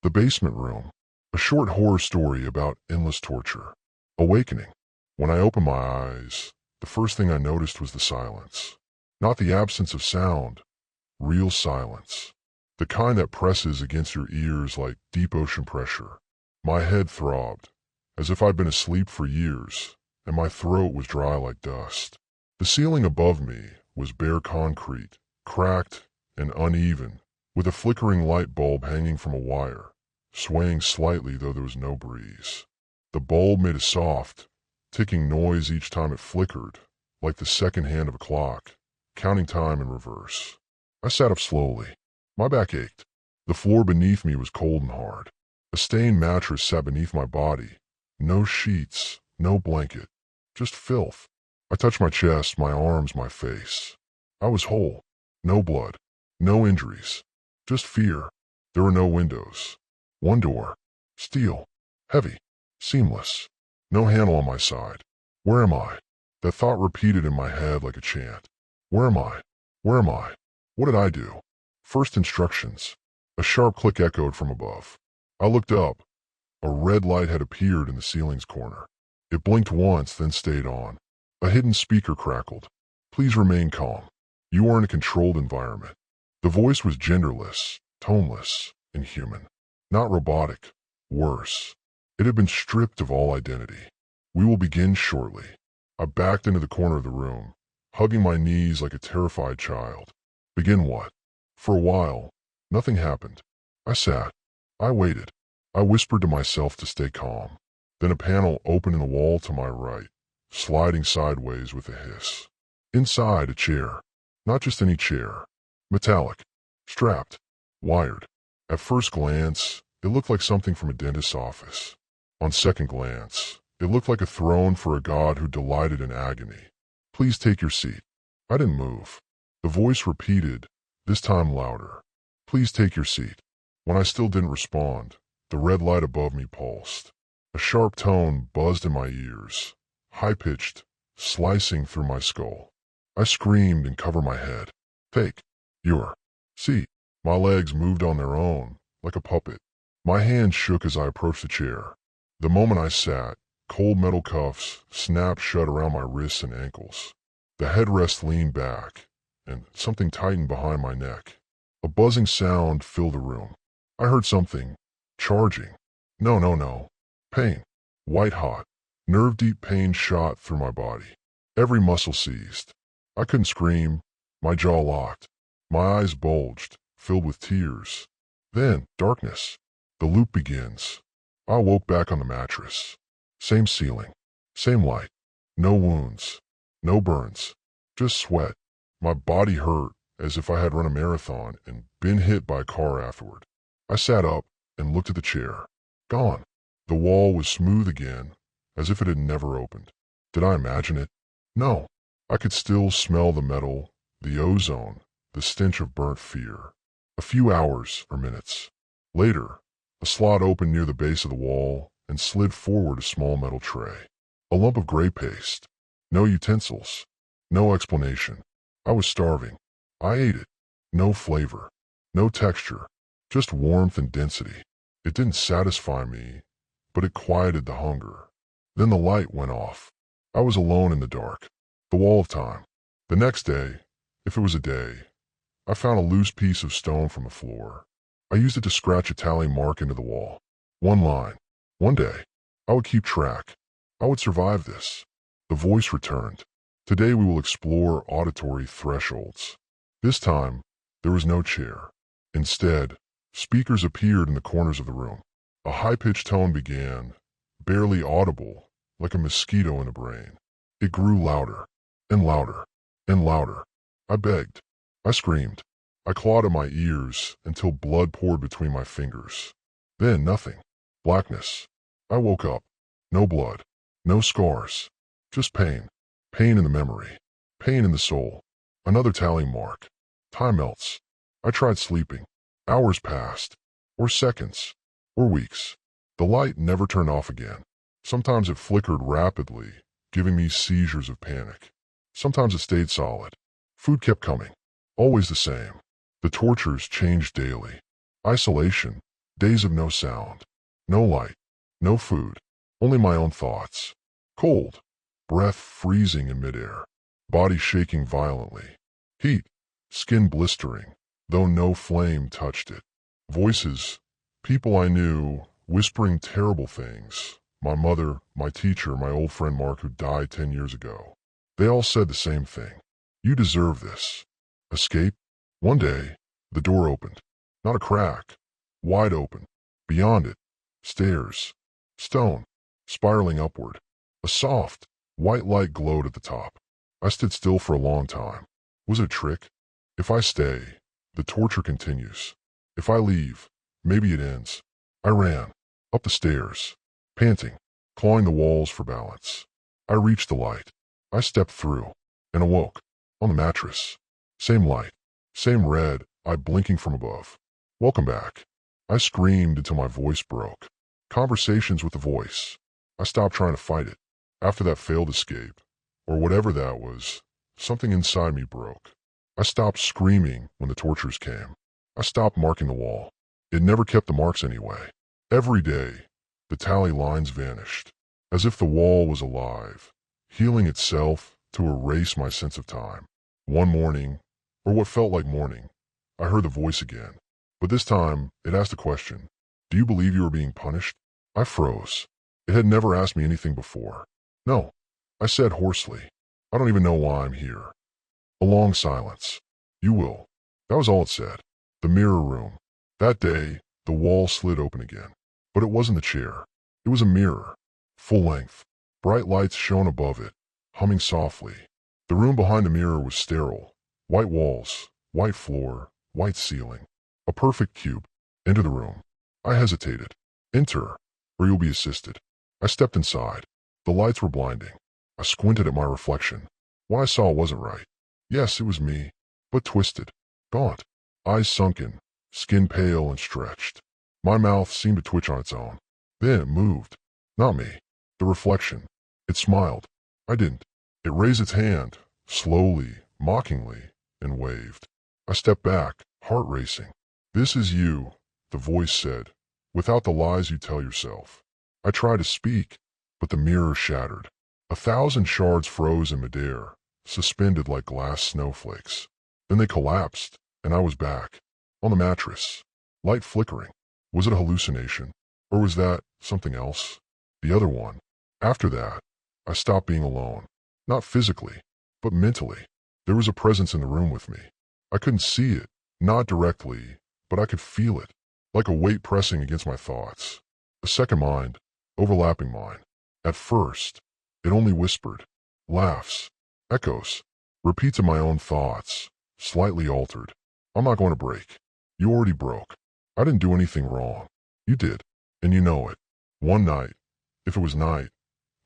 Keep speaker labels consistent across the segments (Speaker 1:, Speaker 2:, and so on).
Speaker 1: The Basement Room, a short horror story about endless torture. Awakening. When I opened my eyes, the first thing I noticed was the silence. Not the absence of sound, real silence. The kind that presses against your ears like deep ocean pressure. My head throbbed, as if I'd been asleep for years, and my throat was dry like dust. The ceiling above me was bare concrete, cracked and uneven, with a flickering light bulb hanging from a wire, swaying slightly though there was no breeze. The bulb made a soft, ticking noise each time it flickered, like the second hand of a clock, counting time in reverse. I sat up slowly. My back ached. The floor beneath me was cold and hard. A stained mattress sat beneath my body. No sheets, no blanket, just filth. I touched my chest, my arms, my face. I was whole. No blood, no injuries, just fear. There were no windows. One door, steel, heavy, seamless. No handle on my side. Where am I? That thought repeated in my head like a chant. Where am I? Where am I? What did I do? First instructions. A sharp click echoed from above. I looked up. A red light had appeared in the ceiling's corner. It blinked once, then stayed on. A hidden speaker crackled. Please remain calm. You are in a controlled environment. The voice was genderless, toneless, inhuman. Not robotic. Worse. It had been stripped of all identity. We will begin shortly. I backed into the corner of the room, hugging my knees like a terrified child. Begin what? For a while, nothing happened. I sat. I waited. I whispered to myself to stay calm. Then a panel opened in the wall to my right, sliding sideways with a hiss. Inside, a chair. Not just any chair. Metallic. Strapped. Wired. At first glance, it looked like something from a dentist's office. On second glance, it looked like a throne for a god who delighted in agony. Please take your seat. I didn't move. The voice repeated, this time louder. Please take your seat. When I still didn't respond, the red light above me pulsed. A sharp tone buzzed in my ears, high-pitched, slicing through my skull. I screamed and covered my head. Take your seat. My legs moved on their own, like a puppet. My hands shook as I approached the chair. The moment I sat, cold metal cuffs snapped shut around my wrists and ankles. The headrest leaned back, and something tightened behind my neck. A buzzing sound filled the room. I heard something. Charging. No. Pain. White hot. Nerve-deep pain shot through my body. Every muscle seized. I couldn't scream. My jaw locked. My eyes bulged, filled with tears. Then, darkness. The loop begins. I woke back on the mattress. Same ceiling. Same light. No wounds. No burns. Just sweat. My body hurt as if I had run a marathon and been hit by a car afterward. I sat up and looked at the chair. Gone. The wall was smooth again, as if it had never opened. Did I imagine it? No. I could still smell the metal, the ozone, the stench of burnt fear. A few hours or minutes. Later, a slot opened near the base of the wall and slid forward a small metal tray. A lump of gray paste. No utensils. No explanation. I was starving. I ate it. No flavor. No texture. Just warmth and density. It didn't satisfy me, but it quieted the hunger. Then the light went off. I was alone in the dark. The wall of time. The next day, if it was a day, I found a loose piece of stone from the floor. I used it to scratch a tally mark into the wall. One line. One day. I would keep track. I would survive this. The voice returned. Today we will explore auditory thresholds. This time, there was no chair. Instead, speakers appeared in the corners of the room. A high-pitched tone began, barely audible, like a mosquito in the brain. It grew louder, and louder, and louder. I begged. I screamed. I clawed at my ears until blood poured between my fingers. Then nothing. Blackness. I woke up. No blood. No scars. Just pain. Pain in the memory. Pain in the soul. Another tally mark. Time melts. I tried sleeping. Hours passed. Or seconds. Or weeks. The light never turned off again. Sometimes it flickered rapidly, giving me seizures of panic. Sometimes it stayed solid. Food kept coming. Always the same. The tortures changed daily. Isolation. Days of no sound, no light, no food, only my own thoughts. Cold, breath freezing in midair, body shaking violently. Heat, skin blistering, though no flame touched it. Voices, people I knew, whispering terrible things. My mother, my teacher, my old friend Mark who died 10 years ago. They all said the same thing. You deserve this. Escape? One day, the door opened. Not a crack. Wide open. Beyond it, stairs. Stone. Spiraling upward. A soft, white light glowed at the top. I stood still for a long time. Was it a trick? If I stay, the torture continues. If I leave, maybe it ends. I ran. Up the stairs. Panting. Clawing the walls for balance. I reached the light. I stepped through. And awoke. On the mattress. Same light. Same red eye blinking from above. Welcome back. I screamed until my voice broke. Conversations with the voice. I stopped trying to fight it. After that failed escape, or whatever that was, something inside me broke. I stopped screaming when the tortures came. I stopped marking the wall. It never kept the marks anyway. Every day, the tally lines vanished, as if the wall was alive, healing itself to erase my sense of time. One morning, or what felt like morning, I heard the voice again. But this time, it asked a question. Do you believe you are being punished? I froze. It had never asked me anything before. No, I said hoarsely. I don't even know why I'm here. A long silence. You will. That was all it said. The mirror room. That day, the wall slid open again. But it wasn't the chair. It was a mirror. Full length. Bright lights shone above it, humming softly. The room behind the mirror was sterile. White walls, white floor, white ceiling. A perfect cube. Enter the room. I hesitated. Enter, or you'll be assisted. I stepped inside. The lights were blinding. I squinted at my reflection. What I saw wasn't right. Yes, it was me, but twisted, gaunt, eyes sunken, skin pale and stretched. My mouth seemed to twitch on its own. Then it moved. Not me. The reflection. It smiled. I didn't. It raised its hand, slowly, mockingly, and waved. I stepped back, heart racing. This is you, the voice said, without the lies you tell yourself. I tried to speak, but the mirror shattered. 1,000 shards froze in midair, suspended like glass snowflakes. Then they collapsed, and I was back, on the mattress, light flickering. Was it a hallucination, or was that something else? The other one. After that, I stopped being alone, not physically, but mentally. There was a presence in the room with me. I couldn't see it, not directly, but I could feel it, like a weight pressing against my thoughts. A second mind, overlapping mine. At first, it only whispered, laughs, echoes, repeats of my own thoughts, slightly altered. I'm not going to break. You already broke. I didn't do anything wrong. You did, and you know it. One night, if it was night,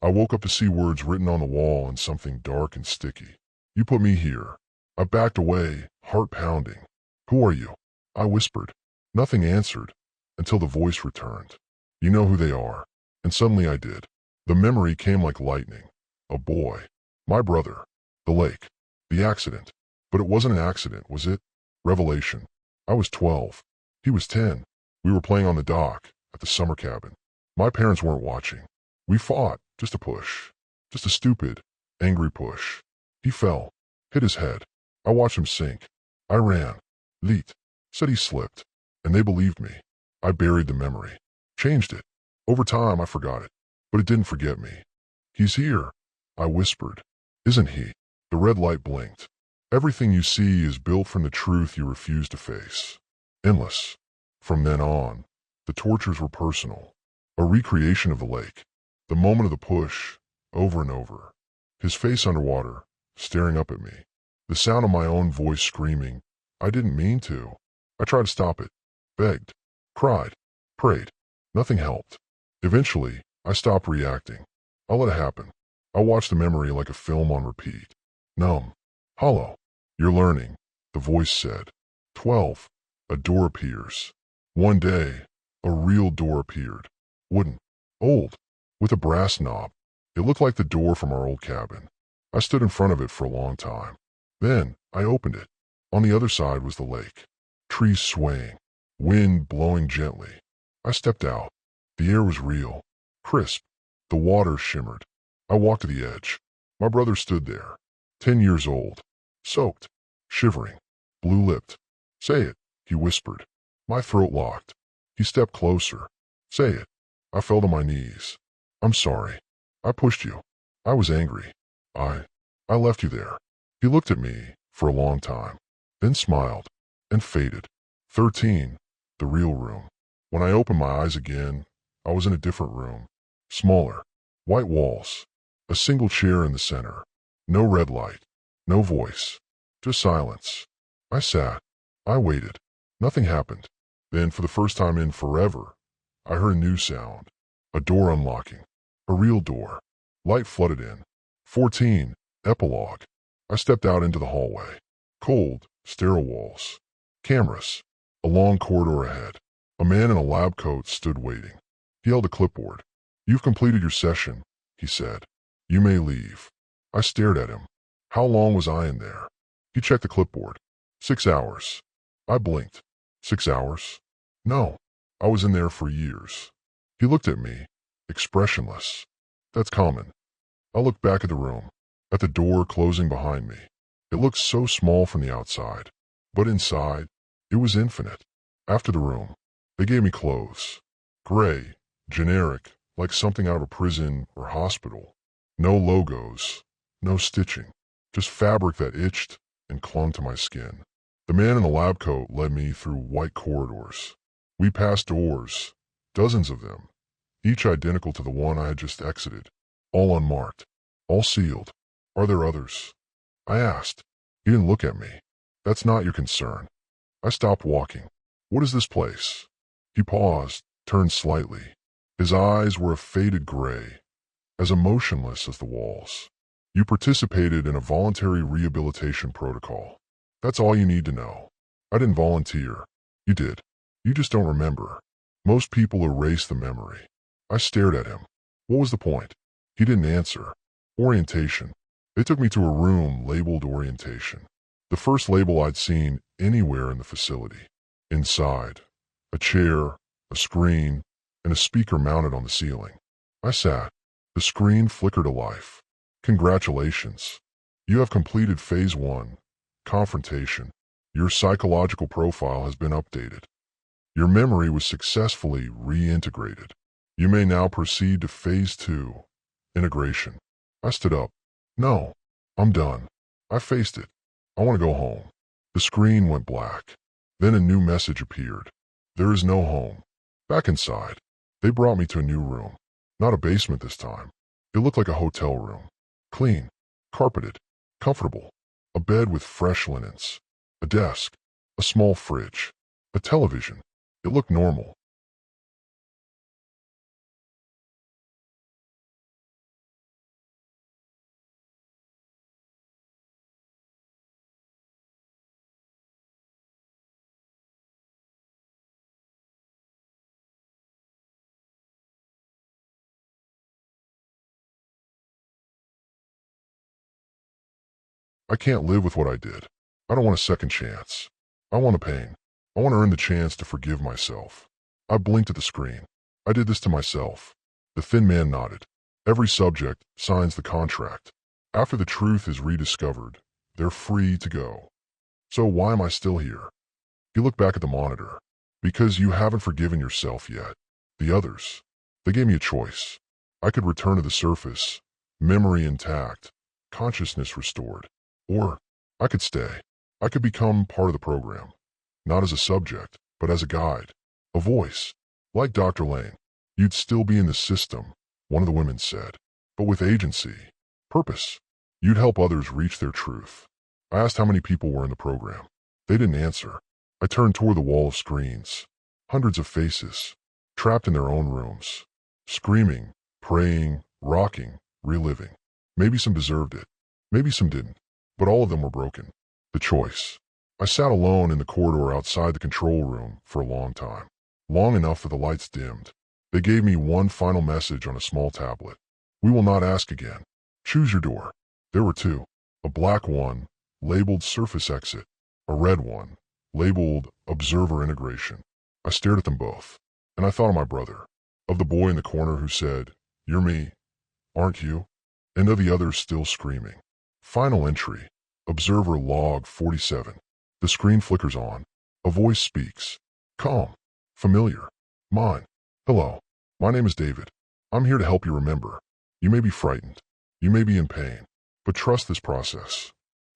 Speaker 1: I woke up to see words written on the wall in something dark and sticky. You put me here. I backed away, heart pounding. Who are you? I whispered. Nothing answered, until the voice returned. You know who they are. And suddenly I did. The memory came like lightning. A boy. My brother. The lake. The accident. But it wasn't an accident, was it? Revelation. I was 12. He was 10. We were playing on the dock, at the summer cabin. My parents weren't watching. We fought, just a push. Just a stupid, angry push. He fell, hit his head. I watched him sink. I ran. Leet. Said he slipped. And they believed me. I buried the memory. Changed it. Over time, I forgot it. But it didn't forget me. He's here, I whispered. Isn't he? The red light blinked. Everything you see is built from the truth you refuse to face. Endless. From then on, the tortures were personal. A recreation of the lake. The moment of the push, over and over. His face underwater, staring up at me. The sound of my own voice screaming. I didn't mean to. I tried to stop it. Begged. Cried. Prayed. Nothing helped. Eventually, I stopped reacting. I let it happen. I watched the memory like a film on repeat. Numb. Hollow. You're learning, the voice said. 12. A door appears. One day, a real door appeared. Wooden. Old. With a brass knob. It looked like the door from our old cabin. I stood in front of it for a long time. Then, I opened it. On the other side was the lake. Trees swaying. Wind blowing gently. I stepped out. The air was real, crisp. The water shimmered. I walked to the edge. My brother stood there, 10 years old, soaked, shivering, blue-lipped. "Say it," he whispered. My throat locked. He stepped closer. "Say it." I fell to my knees. "I'm sorry. I pushed you. I was angry. I I left you there." He looked at me for a long time, then smiled, and faded. 13, the real room. When I opened my eyes again, I was in a different room. Smaller, white walls, a single chair in the center. No red light, no voice, just silence. I sat. I waited. Nothing happened. Then, for the first time in forever, I heard a new sound. A door unlocking. A real door. Light flooded in. 14, epilogue. I stepped out into the hallway. Cold, sterile walls. Cameras. A long corridor ahead. A man in a lab coat stood waiting. He held a clipboard. "You've completed your session," he said. "You may leave." I stared at him. How long was I in there? He checked the clipboard. 6 hours. I blinked. 6 hours? No. I was in there for years. He looked at me, expressionless. That's common. I looked back at the room, at the door closing behind me. It looked so small from the outside, but inside, it was infinite. After the room, they gave me clothes. Gray, generic, like something out of a prison or hospital. No logos, no stitching, just fabric that itched and clung to my skin. The man in the lab coat led me through white corridors. We passed doors, dozens of them, each identical to the one I had just exited, all unmarked, all sealed. "Are there others?" I asked. He didn't look at me. "That's not your concern." I stopped walking. "What is this place?" He paused, turned slightly. His eyes were a faded gray, as emotionless as the walls. "You participated in a voluntary rehabilitation protocol. That's all you need to know. I didn't volunteer. You did. You just don't remember. Most people erase the memory." I stared at him. What was the point? He didn't answer. Orientation. They took me to a room labeled orientation. The first label I'd seen anywhere in the facility. Inside, a chair, a screen, and a speaker mounted on the ceiling. I sat. The screen flickered to life. "Congratulations. You have completed Phase 1, confrontation. Your psychological profile has been updated. Your memory was successfully reintegrated. You may now proceed to Phase 2, integration." I stood up. "No, I'm done." I faced it. "I want to go home." The screen went black. Then a new message appeared. "There is no home." Back inside, they brought me to a new room. Not a basement this time. It looked like a hotel room. Clean, carpeted, comfortable. A bed with fresh linens. A desk. A small fridge. A television. It looked normal. I can't live with what I did. I don't want a second chance. I want a pain. I want to earn the chance to forgive myself. I blinked at the screen. I did this to myself. The thin man nodded. Every subject signs the contract. After the truth is rediscovered, they're free to go. So why am I still here? He looked back at the monitor. Because you haven't forgiven yourself yet. The others. They gave me a choice. I could return to the surface, memory intact, consciousness restored. Or I could stay. I could become part of the program. Not as a subject, but as a guide. A voice. Like Dr. Lane. "You'd still be in the system," one of the women said. "But with agency. Purpose. You'd help others reach their truth." I asked how many people were in the program. They didn't answer. I turned toward the wall of screens. Hundreds of faces. Trapped in their own rooms. Screaming, praying, rocking, reliving. Maybe some deserved it. Maybe some didn't. But all of them were broken. The choice. I sat alone in the corridor outside the control room for a long time. Long enough that the lights dimmed. They gave me one final message on a small tablet. "We will not ask again. Choose your door." There were two. A black one, labeled Surface Exit. A red one, labeled Observer Integration. I stared at them both. And I thought of my brother, of the boy in the corner who said, "You're me, aren't you?" And of the others still screaming. Final entry. Observer log 47. The screen flickers on. A voice speaks. Calm. Familiar. Mine. Hello. My name is David. I'm here to help you remember. You may be frightened. You may be in pain. But trust this process.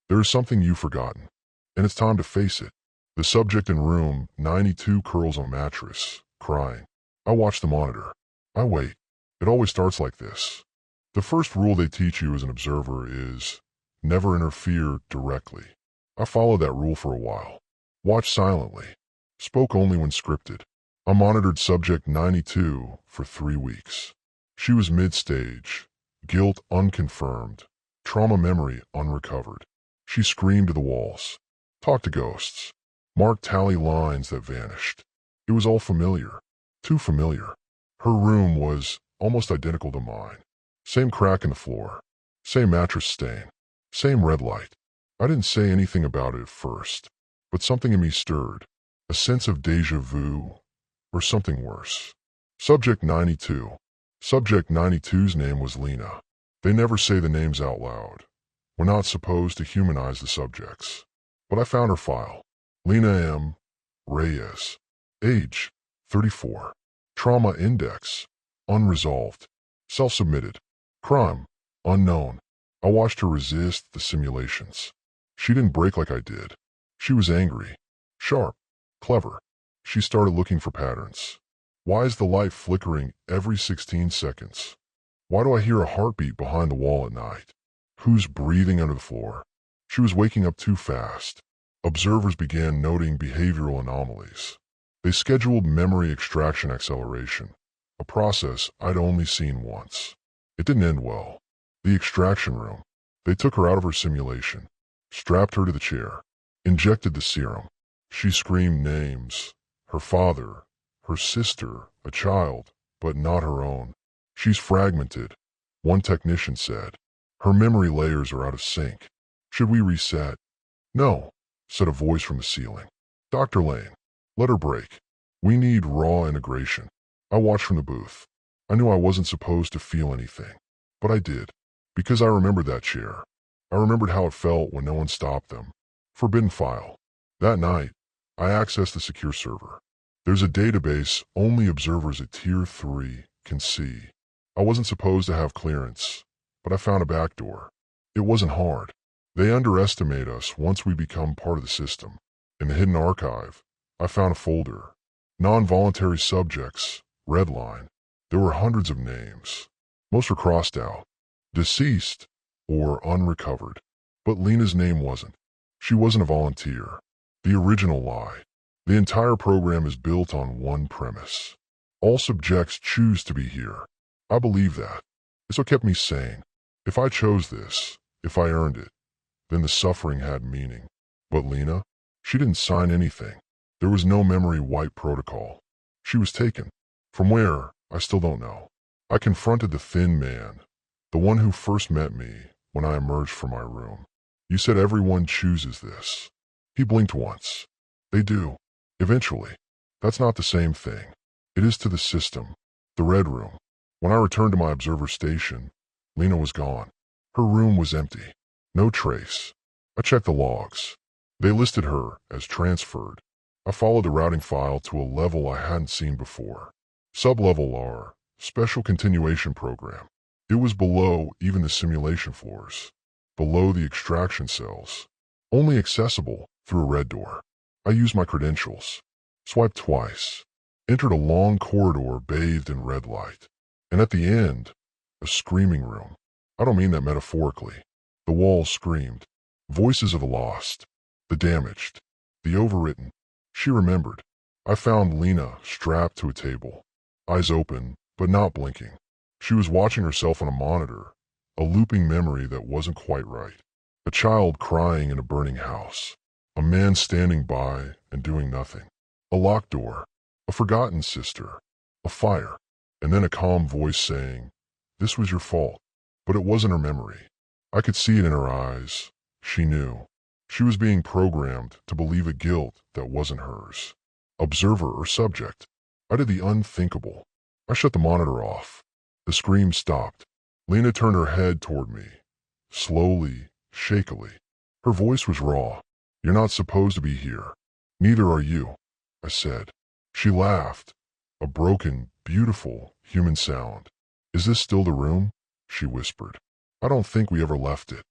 Speaker 1: There is something you've forgotten. And it's time to face it. The subject in room 92 curls on a mattress, crying. I watch the monitor. I wait. It always starts like this. The first rule they teach you as an observer is never interfere directly. I followed that rule for a while. Watched silently. Spoke only when scripted. I monitored subject 92 for 3 weeks. She was mid-stage. Guilt unconfirmed. Trauma memory unrecovered. She screamed to the walls. Talked to ghosts. Marked tally lines that vanished. It was all familiar. Too familiar. Her room was almost identical to mine. Same crack in the floor. Same mattress stain. Same red light. I didn't say anything about it at first, but something in me stirred. A sense of deja vu, or something worse. Subject 92. Subject 92's name was Lena. They never say the names out loud. We're not supposed to humanize the subjects. But I found her file. Lena M. Reyes. Age, 34. Trauma index, unresolved. Self-submitted. Crime, unknown. I watched her resist the simulations. She didn't break like I did. She was angry, sharp, clever. She started looking for patterns. Why is the light flickering every 16 seconds? Why do I hear a heartbeat behind the wall at night? Who's breathing under the floor? She was waking up too fast. Observers began noting behavioral anomalies. They scheduled memory extraction acceleration, a process I'd only seen once. It didn't end well. The extraction room. They took her out of her simulation, strapped her to the chair, injected the serum. She screamed names. Her father, her sister, a child, but not her own. She's fragmented, one technician said. Her memory layers are out of sync. Should we reset? No, said a voice from the ceiling. Dr. Lane, let her break. We need raw integration. I watched from the booth. I knew I wasn't supposed to feel anything, but I did. Because I remembered that chair. I remembered how it felt when no one stopped them. Forbidden file. That night, I accessed the secure server. There's a database only observers at Tier 3 can see. I wasn't supposed to have clearance, but I found a backdoor. It wasn't hard. They underestimate us once we become part of the system. In the hidden archive, I found a folder. Non-voluntary subjects, red line. There were hundreds of names. Most were crossed out. Deceased or unrecovered. But Lena's name wasn't. She wasn't a volunteer. The original lie. The entire program is built on one premise. All subjects choose to be here. I believe that. It's what kept me sane. If I chose this, if I earned it, then the suffering had meaning. But Lena, she didn't sign anything. There was no memory wipe protocol. She was taken. From where, I still don't know. I confronted the thin man, the one who first met me when I emerged from my room. You said everyone chooses this. He blinked once. They do. Eventually. That's not the same thing. It is to the system. The red room. When I returned to my observer station, Lena was gone. Her room was empty. No trace. I checked the logs. They listed her as transferred. I followed the routing file to a level I hadn't seen before. Sublevel R, Special Continuation Program. It was below even the simulation floors. Below the extraction cells. Only accessible through a red door. I used my credentials. Swiped twice. Entered a long corridor bathed in red light. And at the end, a screaming room. I don't mean that metaphorically. The walls screamed. Voices of the lost. The damaged. The overwritten. She remembered. I found Lena strapped to a table. Eyes open, but not blinking. She was watching herself on a monitor. A looping memory that wasn't quite right. A child crying in a burning house. A man standing by and doing nothing. A locked door. A forgotten sister. A fire. And then a calm voice saying, "This was your fault." But it wasn't her memory. I could see it in her eyes. She knew. She was being programmed to believe a guilt that wasn't hers. Observer or subject? I did the unthinkable. I shut the monitor off. The scream stopped. Lena turned her head toward me, slowly, shakily. Her voice was raw. "You're not supposed to be here. Neither are you," I said. She laughed, a broken, beautiful, human sound. "Is this still the room?" she whispered. "I don't think we ever left it."